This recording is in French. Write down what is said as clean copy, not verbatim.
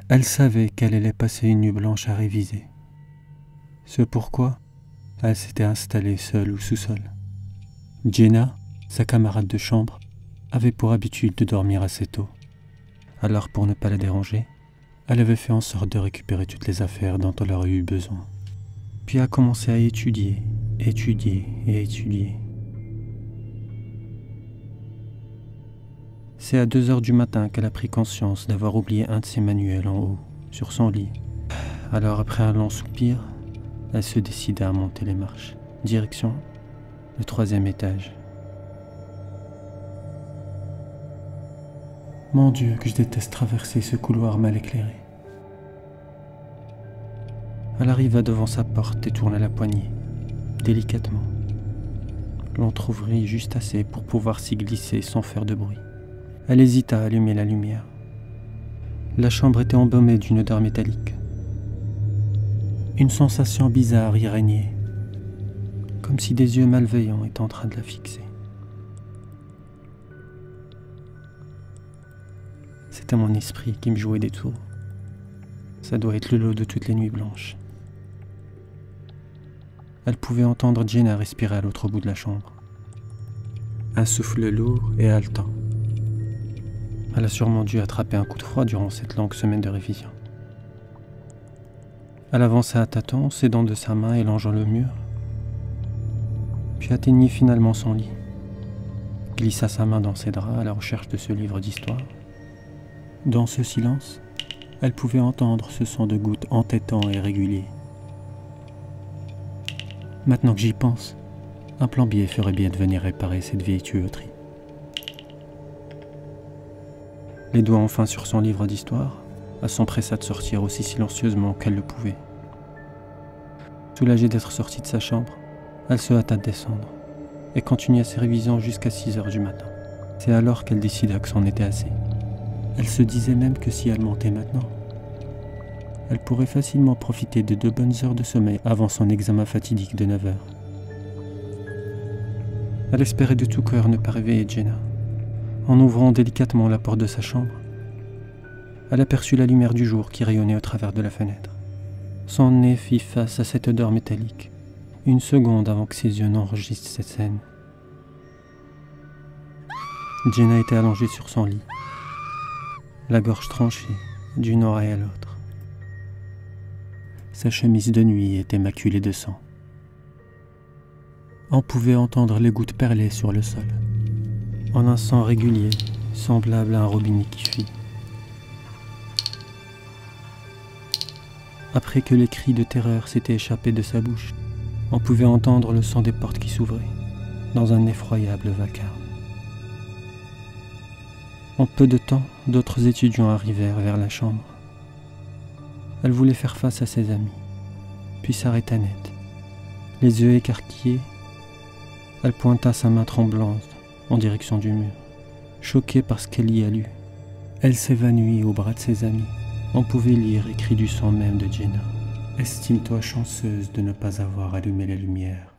Elle savait qu'elle allait passer une nuit blanche à réviser. C'est pourquoi elle s'était installée seule au sous-sol. Jenna, sa camarade de chambre, avait pour habitude de dormir assez tôt. Alors, pour ne pas la déranger, elle avait fait en sorte de récupérer toutes les affaires dont elle aurait eu besoin. Puis a commencé à étudier. C'est à 2 heures du matin qu'elle a pris conscience d'avoir oublié un de ses manuels en haut, sur son lit. Alors, après un long soupir, elle se décida à monter les marches, direction le 3e étage. Mon Dieu, que je déteste traverser ce couloir mal éclairé. Elle arriva devant sa porte et tourna la poignée, délicatement. L'entr'ouvrit juste assez pour pouvoir s'y glisser sans faire de bruit. Elle hésita à allumer la lumière. La chambre était embaumée d'une odeur métallique. Une sensation bizarre y régnait, comme si des yeux malveillants étaient en train de la fixer. C'était mon esprit qui me jouait des tours. Ça doit être le lot de toutes les nuits blanches. Elle pouvait entendre Jenna respirer à l'autre bout de la chambre. Un souffle lourd et haletant. Elle a sûrement dû attraper un coup de froid durant cette longue semaine de révision. Elle avança à tâtons, s'aidant de sa main et longeant le mur, puis atteignit finalement son lit, glissa sa main dans ses draps à la recherche de ce livre d'histoire. Dans ce silence, elle pouvait entendre ce son de gouttes entêtant et régulier. Maintenant que j'y pense, un plombier ferait bien de venir réparer cette vieille tuyauterie. Les doigts enfin sur son livre d'histoire, elle s'empressa de sortir aussi silencieusement qu'elle le pouvait. Soulagée d'être sortie de sa chambre, elle se hâta de descendre et continua ses révisions jusqu'à 6 heures du matin. C'est alors qu'elle décida que c'en était assez. Elle se disait même que si elle montait maintenant, elle pourrait facilement profiter de 2 bonnes heures de sommeil avant son examen fatidique de 9 heures. Elle espérait de tout cœur ne pas réveiller Jenna. En ouvrant délicatement la porte de sa chambre, elle aperçut la lumière du jour qui rayonnait au travers de la fenêtre. Son nez fit face à cette odeur métallique, 1 seconde avant que ses yeux n'enregistrent cette scène. Jenna était allongée sur son lit, la gorge tranchée d'une oreille à l'autre. Sa chemise de nuit était maculée de sang. On pouvait entendre les gouttes perler sur le sol, en un son régulier, semblable à un robinet qui fuit. Après que les cris de terreur s'étaient échappés de sa bouche, on pouvait entendre le son des portes qui s'ouvraient, dans un effroyable vacarme. En peu de temps, d'autres étudiants arrivèrent vers la chambre. Elle voulait faire face à ses amis, puis s'arrêta net. Les yeux écarquillés, elle pointa sa main tremblante en direction du mur. Choquée par ce qu'elle y a lu, elle s'évanouit au bras de ses amis. On pouvait lire écrit du sang même de Jenna. Estime-toi chanceuse de ne pas avoir allumé la lumière.